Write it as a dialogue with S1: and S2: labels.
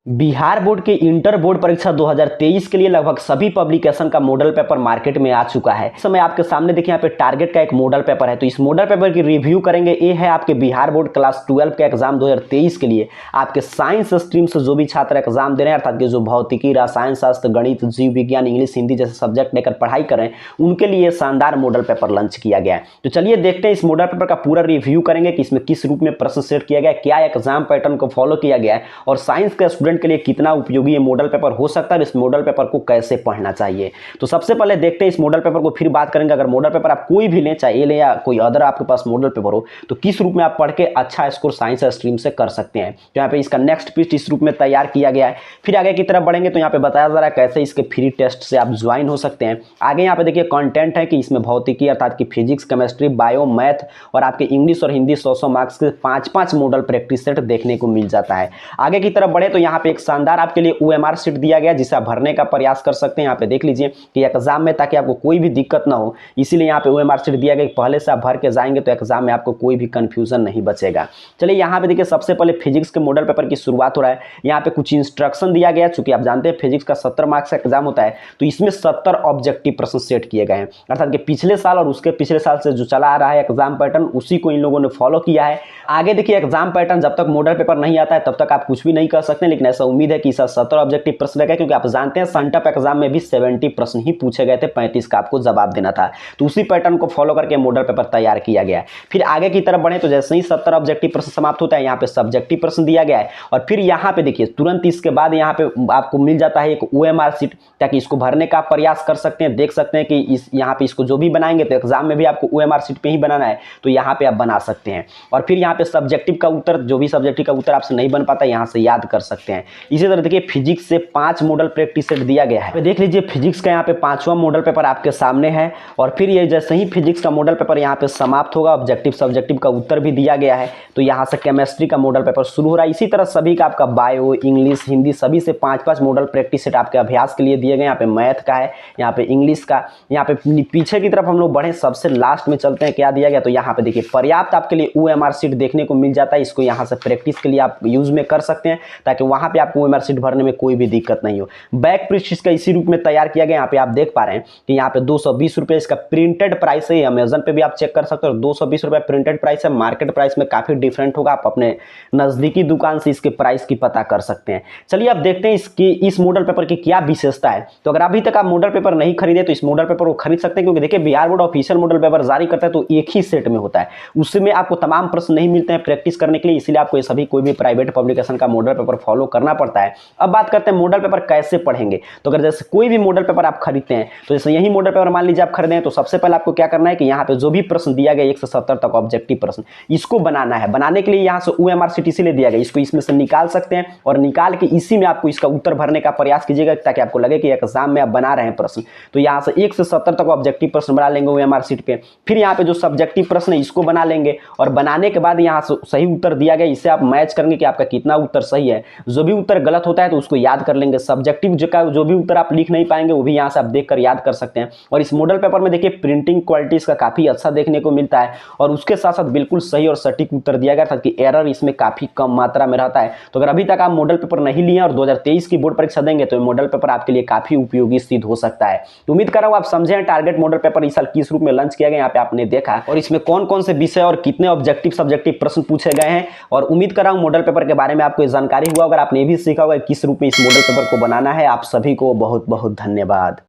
S1: Bihar board के inter board परीक्षा 2023 के लिए लगभग सभी पब्लिकेशन का मॉडल पेपर मार्केट में आ चुका है। इस समय आपके सामने देखिए यहाँ पे टारगेट का एक मॉडल पेपर है, तो इस मॉडल पेपर की रिव्यू करेंगे। ये है आपके बिहार बोर्ड क्लास 12 के एग्जाम 2023 के लिए आपके साइंस स्ट्रीम से जो भी छात्र एग्जाम दे रहे हैं, अर्थात कि जो भौतिकी, रसायन शास्त्र, गणित, जीव विज्ञान, इंग्लिश, हिंदी जैसे सब्जेक्ट लेकर पढ़ाई करें, उनके लिए शानदार मॉडल पेपर लॉन्च किया गया है। तो चलिए देखते हैं इस मॉडल पेपर का पूरा रिव्यू करेंगे कि इसमें किस रूप में प्रश्न सेट किया गया है, क्या एग्जाम पैटर्न को फॉलो किया गया है और साइंस के स्टूडेंट के लिए कितना उपयोगी ये मॉडल पेपर हो सकता है, इस मॉडल पेपर को कैसे पढ़ना चाहिए। तो सबसे पहले देखते हैं इस मॉडल पेपर को, फिर बात करेंगे अगर मॉडल पेपर आप कोई भी लें, चाहे ये लें या कोई अदर आपके पास मॉडल पेपर हो, तो किस रूप में आप पढ़ के अच्छा स्कोर साइंस स्ट्रीम से कर सकते हैं। तो यहाँ पे इसका नेक्स्ट पीस इस रूप में तैयार किया गया है। फिर आगे की तरफ बढ़ेंगे तो यहाँ पे बताया जा रहा है कैसे इसके फ्री टेस्ट से आप ज्वाइन हो सकते हैं। आगे यहाँ पे देखिए कंटेंट है कि इसमें भौतिकी अर्थात कि फिजिक्स, केमिस्ट्री, बायो, मैथ और आपके इंग्लिश और हिंदी 100 मार्क्स के 5-5 मॉडल प्रैक्टिस सेट देखने को मिल जाता है। आगे की तरफ बढ़े तो यहाँ पे एक शानदार आपके लिए OMR शीट दिया गया जिसे आप भरने का प्रयास कर सकते हैं। यहाँ पे देख लीजिए कि एग्जाम में, ताकि आपको कोई भी दिक्कत ना हो, इसीलिए यहाँ पे OMR शीट दिया गया। पहले से आप भर के जाएंगे तो एग्जाम में आपको कोई भी कंफ्यूजन नहीं बचेगा। चलिए यहाँ पे देखिए सबसे पहले फिजिक्स के मॉडल पेपर की शुरुआत हो रहा है। यहाँ पे कुछ इंस्ट्रक्शन दिया गया, चूंकि आप जानते हैं फिजिक्स का 70 मार्क्स का एग्जाम होता है, तो इसमें 70 ऑब्जेक्टिव प्रश्न सेट किए गए हैं। अर्थात कि पिछले साल और उसके पिछले साल से जो चला आ रहा है एग्जाम पैटर्न, उसी को इन लोगों ने फॉलो किया है। आगे देखिए एग्जाम पैटर्न, जब तक मॉडल पेपर नहीं आता है तब तक आप कुछ भी नहीं कर सकते, लेकिन ऐसा उम्मीद है कि इस 70 ऑब्जेक्टिव प्रश्न रहेगा, क्योंकि आप जानते हैं सेंटअप एग्जाम में भी 70 प्रश्न ही पूछे गए थे, 35 का आपको जवाब देना था। तो उसी पैटर्न को फॉलो करके मॉडल पेपर तैयार किया गया है। फिर आगे की तरफ बढ़े तो जैसे ही 70 ऑब्जेक्टिव प्रश्न समाप्त होता है, यहाँ पे सब्जेक्टिव प्रश्न दिया गया है। और फिर यहाँ पे देखिए तुरंत इसके बाद यहाँ पे आपको मिल जाता है एक OMR शीट, ताकि इसको भरने का प्रयास कर सकते हैं। देख सकते हैं कि इस यहाँ पे इसको जो भी बनाएंगे तो एग्जाम में भी आपको OMR शीट पे ही बनाना है, तो यहाँ पे आप बना सकते हैं। और फिर यहाँ पे सब्जेक्टिव का उत्तर, जो भी सब्जेक्टिव का उत्तर आपसे नहीं बन पाता, यहाँ से याद कर सकते हैं। इसी तरह देखिए फिजिक्स से 5 मॉडल प्रैक्टिस सेट दिया गया है। देख लीजिए फिजिक्स का यहाँ पे 5वां मॉडल पेपर आपके सामने है। और फिर ये जैसे ही फिजिक्स का मॉडल पेपर यहाँ पे समाप्त होगा, ऑब्जेक्टिव सब्जेक्टिव का उत्तर भी दिया गया है, तो यहाँ से केमिस्ट्री का मॉडल पेपर शुरू हो रहा है। इसी तरह सभी का आपका बायो, इंग्लिश, हिंदी सभी से 5-5 मॉडल प्रैक्टिस सेट आपके अभ्यास के लिए दिए गए। यहाँ पे मैथ का है, यहाँ पे इंग्लिश का। यहाँ पे पीछे की तरफ हम लोग बढ़े, सबसे लास्ट में चलते हैं, क्या दिया गया, तो यहाँ पे देखिए पर्याप्त आपके लिए OMR शीट देखने को मिल जाता है। इसको यहाँ से प्रैक्टिस के लिए आप यूज में कर सकते हैं, ताकि वहाँ पे आपको OMR शीट भरने में कोई भी दिक्कत नहीं हो। बैक पृष्ठ इसका इसी रूप में तैयार किया गया। यहाँ पे आप देख पा रहे हैं कि यहाँ पे 220 रुपये इसका प्रिंटेड प्राइस है। अमेजन पे भी आप चेक कर सकते हो, 220 रुपये प्रिंटेड प्राइस है। मार्केट प्राइस में काफी डिफरेंट होगा, आप अपने नजदीकी दुकान से इसके प्राइस की पता कर सकते हैं। चलिए अब देखते हैं इसकी इस मॉडल पेपर की क्या विशेषता है। तो अगर अभी तक आप मॉडल पेपर नहीं खरीदे तो इस मॉडल पेपर को खरीद सकते हैं, क्योंकि देखिए Bihar board official model paper जारी करता है तो एक ही सेट में होता है, उसमें आपको तमाम प्रश्न नहीं मिलते हैं प्रैक्टिस करने के लिए, इसलिए आपको ये सभी कोई भी प्राइवेट पब्लिकेशन का मॉडल पेपर फॉलो करना पड़ता है। अब बात करते हैं मॉडल पेपर कैसे पढ़ेंगे। तो अगर जैसे कोई भी मॉडल पेपर आप खरीदते हैं, तो जैसे यही मॉडल पेपर मान लीजिए आप खरीदे हैं, तो सबसे पहले आपको क्या करना है कि यहाँ पे जो भी प्रश्न दिया गया 1 से 70 तक ऑब्जेक्टिव प्रश्न, इसको बनाना है। बनाने के लिए यहाँ से OMR शीट इसीलिए दिया गया, इसको इसमें से निकाल सकते हैं और निकाल के इसी में आपको इसका उत्तर भरने का प्रयास कीजिएगा, ताकि आपको लगे कि एग्जाम में आप बना रहे हैं प्रश्न। तो यहाँ से 1 से 70 तक ऑब्जेक्टिव प्रश्न बना लेंगे OMR शीट पे। फिर यहाँ पे जो सब्जेक्टिव प्रश्न है इसको बना लेंगे, और बनाने के बाद यहाँ से सही उत्तर दिया गया, इससे आप मैच करेंगे कि आपका कितना उत्तर सही है। जो भी उत्तर गलत होता है तो उसको याद कर लेंगे। सब्जेक्टिव जो भी उत्तर आप लिख नहीं पाएंगे वो भी यहाँ से आप देखकर याद कर सकते हैं। और इस मॉडल पेपर में देखिए प्रिंटिंग क्वालिटी इसका काफी अच्छा देखने को मिलता है, और उसके साथ साथ बिल्कुल सही और सटीक उत्तर दिया गया था कि एरर इसमें काफी कम मात्रा में रहता है। तो अगर अभी तक आप मॉडल पेपर नहीं लिए और 2023 की बोर्ड परीक्षा देंगे तो मॉडल पेपर आपके लिए काफी उपयोगी सिद्ध हो सकता है। तो उम्मीद कर रहा हूं आप समझे टारगेट मॉडल पेपर इस साल किस रूप में लॉन्च किया गया, यहाँ पे आपने देखा, और इसमें कौन कौन से विषय और कितने ऑब्जेक्टिव सब्जेक्टिव प्रश्न पूछे गए हैं। और उम्मीद कर रहा हूं मॉडल पेपर के बारे में आपको जानकारी हुआ, अगर आपने भी सीखा होगा किस रूप में इस मॉडल पेपर को बनाना है। आप सभी को बहुत बहुत धन्यवाद।